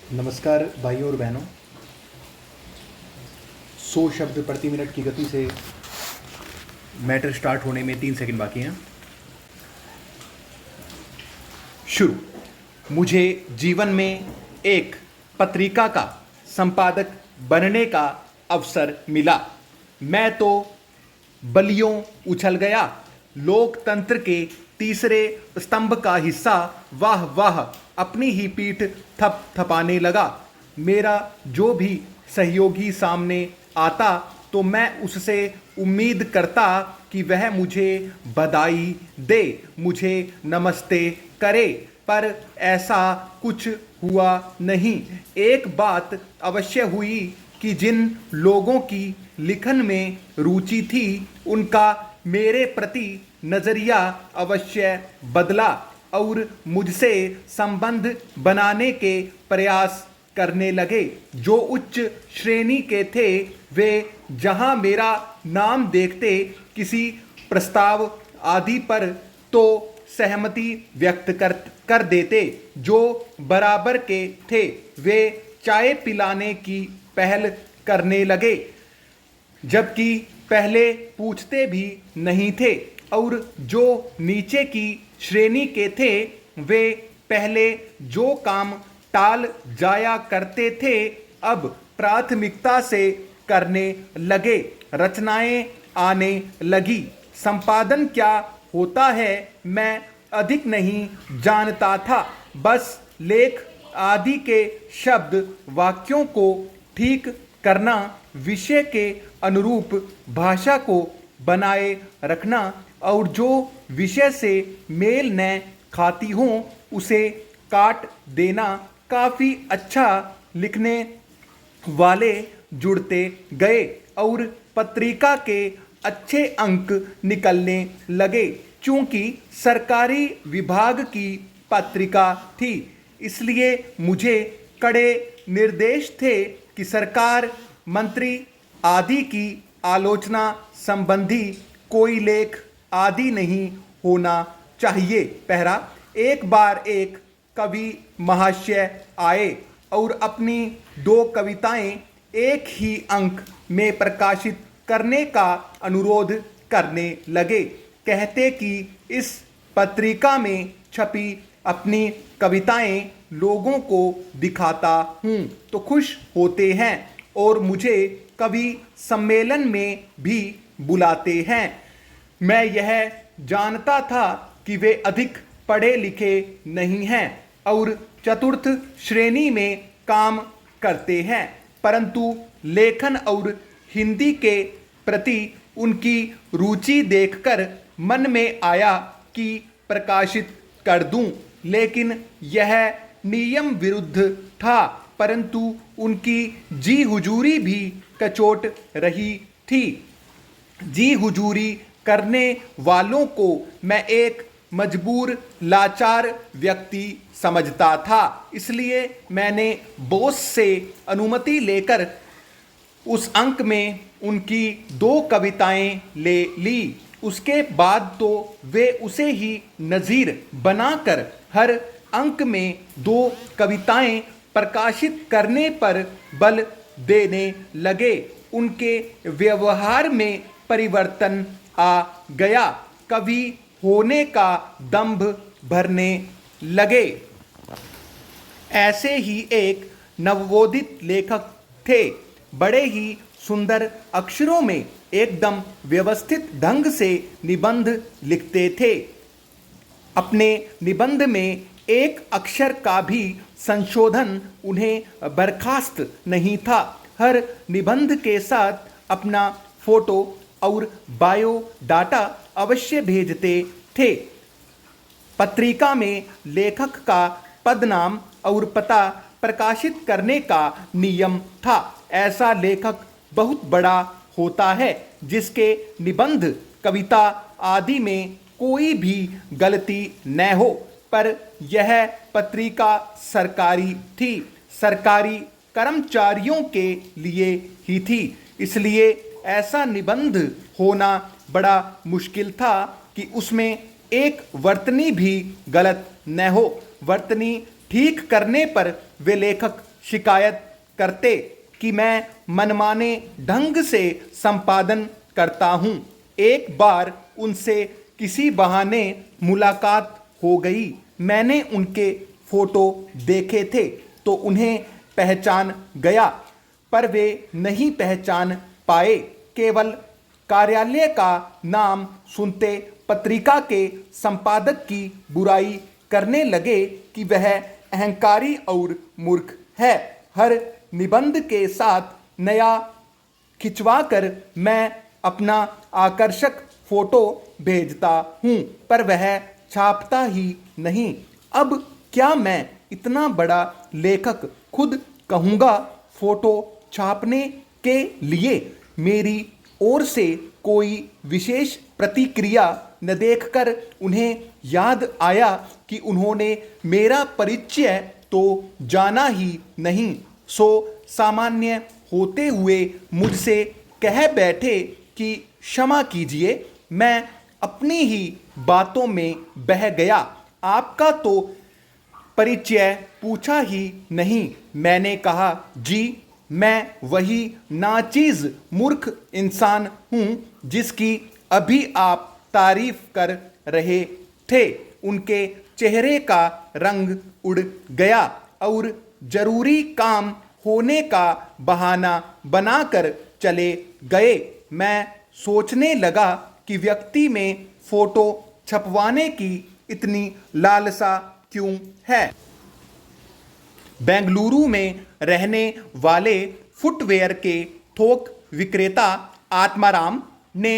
नमस्कार भाइयों और बहनों। 100 शब्द प्रति मिनट की गति से मैटर स्टार्ट होने में 3 सेकंड बाकी हैं। शुरू। मुझे जीवन में एक पत्रिका का संपादक बनने का अवसर मिला। मैं तो बलियों उछल गया। लोकतंत्र के तीसरे स्तंभ का हिस्सा वाह वाह अपनी ही पीठ थप थपाने लगा। मेरा जो भी सहयोगी सामने आता तो मैं उससे उम्मीद करता कि वह मुझे बधाई दे, मुझे नमस्ते करे, पर ऐसा कुछ हुआ नहीं। एक बात अवश्य हुई कि जिन लोगों की लिखन में रुचि थी उनका मेरे प्रति नजरिया अवश्य बदला और मुझसे संबंध बनाने के प्रयास करने लगे। जो उच्च श्रेणी के थे वे जहां मेरा नाम देखते किसी प्रस्ताव आदि पर तो सहमति व्यक्त कर देते। जो बराबर के थे वे चाय पिलाने की पहल करने लगे, जबकि पहले पूछते भी नहीं थे। और जो नीचे की श्रेणी के थे वे पहले जो काम टाल जाया करते थे अब प्राथमिकता से करने लगे। रचनाएं आने लगी। संपादन क्या होता है मैं अधिक नहीं जानता था। बस लेख आदि के शब्द वाक्यों को ठीक करना, विषय के अनुरूप भाषा को बनाए रखना और जो विषय से मेल न खाती हो उसे काट देना। काफ़ी अच्छा लिखने वाले जुड़ते गए और पत्रिका के अच्छे अंक निकलने लगे। चूंकि सरकारी विभाग की पत्रिका थी इसलिए मुझे कड़े निर्देश थे कि सरकार, मंत्री आदि की आलोचना संबंधी कोई लेख आदि नहीं होना चाहिए। पहरा। एक बार एक कवि महाशय आए और अपनी 2 कविताएं एक ही अंक में प्रकाशित करने का अनुरोध करने लगे। कहते कि इस पत्रिका में छपी अपनी कविताएं लोगों को दिखाता हूँ तो खुश होते हैं और मुझे कवि सम्मेलन में भी बुलाते हैं। मैं यह जानता था कि वे अधिक पढ़े लिखे नहीं हैं और चतुर्थ श्रेणी में काम करते हैं, परंतु लेखन और हिंदी के प्रति उनकी रुचि देखकर मन में आया कि प्रकाशित कर दूं। लेकिन यह नियम विरुद्ध था, परंतु उनकी जी हुजूरी भी कचोट रही थी। जी हुजूरी करने वालों को मैं एक मजबूर लाचार व्यक्ति समझता था। इसलिए मैंने बॉस से अनुमति लेकर उस अंक में उनकी 2 कविताएं ले ली। उसके बाद तो वे उसे ही नज़ीर बनाकर हर अंक में 2 कविताएं प्रकाशित करने पर बल देने लगे। उनके व्यवहार में परिवर्तन आ गया। कवि होने का दंभ भरने लगे। ऐसे ही एक नवोदित लेखक थे। बड़े ही सुंदर अक्षरों में एकदम व्यवस्थित ढंग से निबंध लिखते थे। अपने निबंध में एक अक्षर का भी संशोधन उन्हें बर्खास्त नहीं था। हर निबंध के साथ अपना फोटो और बायो डाटा अवश्य भेजते थे। पत्रिका में लेखक का पदनाम और पता प्रकाशित करने का नियम था। ऐसा लेखक बहुत बड़ा होता है जिसके निबंध, कविता आदि में कोई भी गलती न हो, पर यह पत्रिका सरकारी थी, सरकारी कर्मचारियों के लिए ही थी। इसलिए ऐसा निबंध होना बड़ा मुश्किल था कि उसमें एक वर्तनी भी गलत न हो। वर्तनी ठीक करने पर वे लेखक शिकायत करते कि मैं मनमाने ढंग से संपादन करता हूं। एक बार उनसे किसी बहाने मुलाकात हो गई। मैंने उनके फोटो देखे थे तो उन्हें पहचान गया, पर वे नहीं पहचान पाए। केवल कार्यालय का नाम सुनते पत्रिका के संपादक की बुराई करने लगे कि वह अहंकारी और मूर्ख है। हर निबंध के साथ नया खिंचवाकर मैं अपना आकर्षक फोटो भेजता हूं, पर वह छापता ही नहीं। अब क्या मैं इतना बड़ा लेखक खुद कहूँगा फोटो छापने के लिए मेरी ओर से कोई विशेष प्रतिक्रिया न देखकर उन्हें याद आया कि उन्होंने मेरा परिचय तो जाना ही नहीं, सो सामान्य होते हुए मुझसे कह बैठे कि क्षमा कीजिए, मैं अपनी ही बातों में बह गया। आपका तो परिचय पूछा ही नहीं। मैंने कहा, जी, मैं वही नाचीज मूर्ख इंसान हूं जिसकी अभी आप तारीफ कर रहे थे। उनके चेहरे का रंग उड़ गया और जरूरी काम होने का बहाना बनाकर चले गए। मैं सोचने लगा कि व्यक्ति में फोटो छपवाने की इतनी लालसा क्यों है। बेंगलुरु में रहने वाले फुटवेयर के थोक विक्रेता आत्माराम ने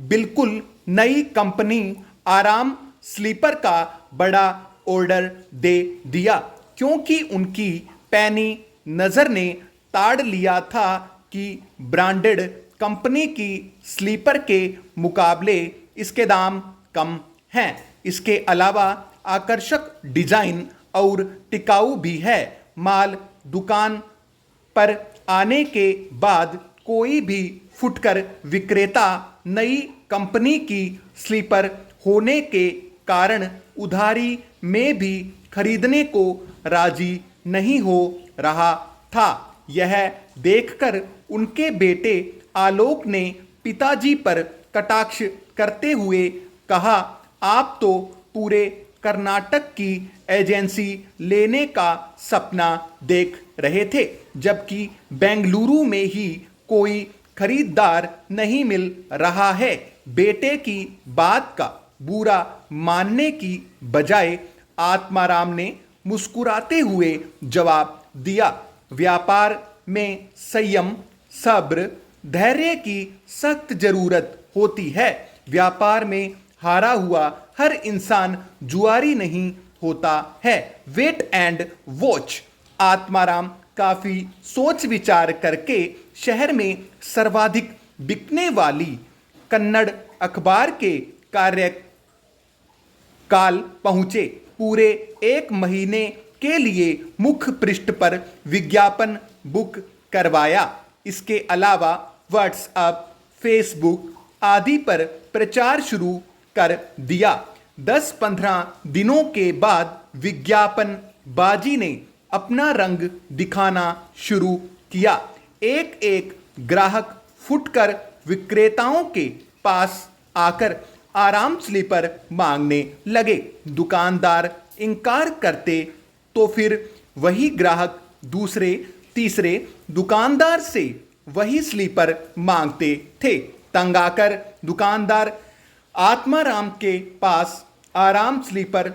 बिल्कुल नई कंपनी आराम स्लीपर का बड़ा ऑर्डर दे दिया, क्योंकि उनकी पैनी नज़र ने ताड़ लिया था कि ब्रांडेड कंपनी की स्लीपर के मुकाबले इसके दाम कम हैं। इसके अलावा आकर्षक डिजाइन और टिकाऊ भी है। माल दुकान पर आने के बाद कोई भी फुटकर विक्रेता नई कंपनी की स्लीपर होने के कारण उधारी में भी खरीदने को राजी नहीं हो रहा था। यह देखकर उनके बेटे आलोक ने पिताजी पर कटाक्ष करते हुए कहा, आप तो पूरे कर्नाटक की एजेंसी लेने का सपना देख रहे थे, जबकि बेंगलुरु में ही कोई खरीदार नहीं मिल रहा है। बेटे की बात का बुरा मानने की बजाय आत्माराम ने मुस्कुराते हुए जवाब दिया, व्यापार में संयम, सब्र, धैर्य की सख्त जरूरत होती है। व्यापार में हारा हुआ हर इंसान जुआरी नहीं होता है। Wait and watch. आत्माराम काफी सोच विचार करके शहर में सर्वाधिक बिकने वाली कन्नड़ अखबार के कार्यकाल पहुंचे। पूरे 1 महीने के लिए मुख्य पृष्ठ पर विज्ञापन बुक करवाया। इसके अलावा व्हाट्सएप, फेसबुक आदि पर प्रचार शुरू कर दिया। 10-15 दिनों के बाद विज्ञापन बाजी ने अपना रंग दिखाना शुरू किया। एक एक ग्राहक फुटकर विक्रेताओं के पास आकर आराम स्लीपर मांगने लगे। दुकानदार इनकार करते तो फिर वही ग्राहक दूसरे तीसरे दुकानदार से वही स्लीपर मांगते थे। तंग आकर दुकानदार आत्माराम के पास आराम स्लीपर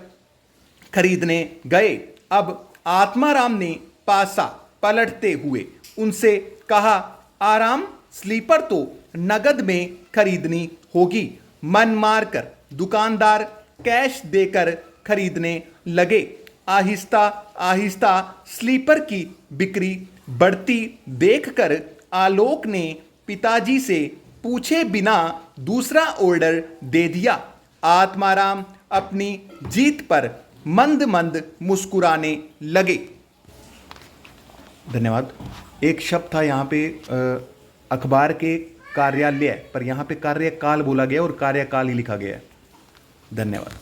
खरीदने गए। अब आत्माराम ने पासा पलटते हुए उनसे कहा, आराम स्लीपर तो नगद में खरीदनी होगी। मन मारकर दुकानदार कैश देकर खरीदने लगे। आहिस्ता आहिस्ता स्लीपर की बिक्री बढ़ती देखकर आलोक ने पिताजी से पूछे बिना दूसरा ऑर्डर दे दिया। आत्माराम अपनी जीत पर मंद मंद मुस्कुराने लगे। धन्यवाद। एक शब्द था यहाँ पे अखबार के कार्यालय पर, यहाँ पे कार्यकाल बोला गया और कार्यकाल ही लिखा गया है। धन्यवाद।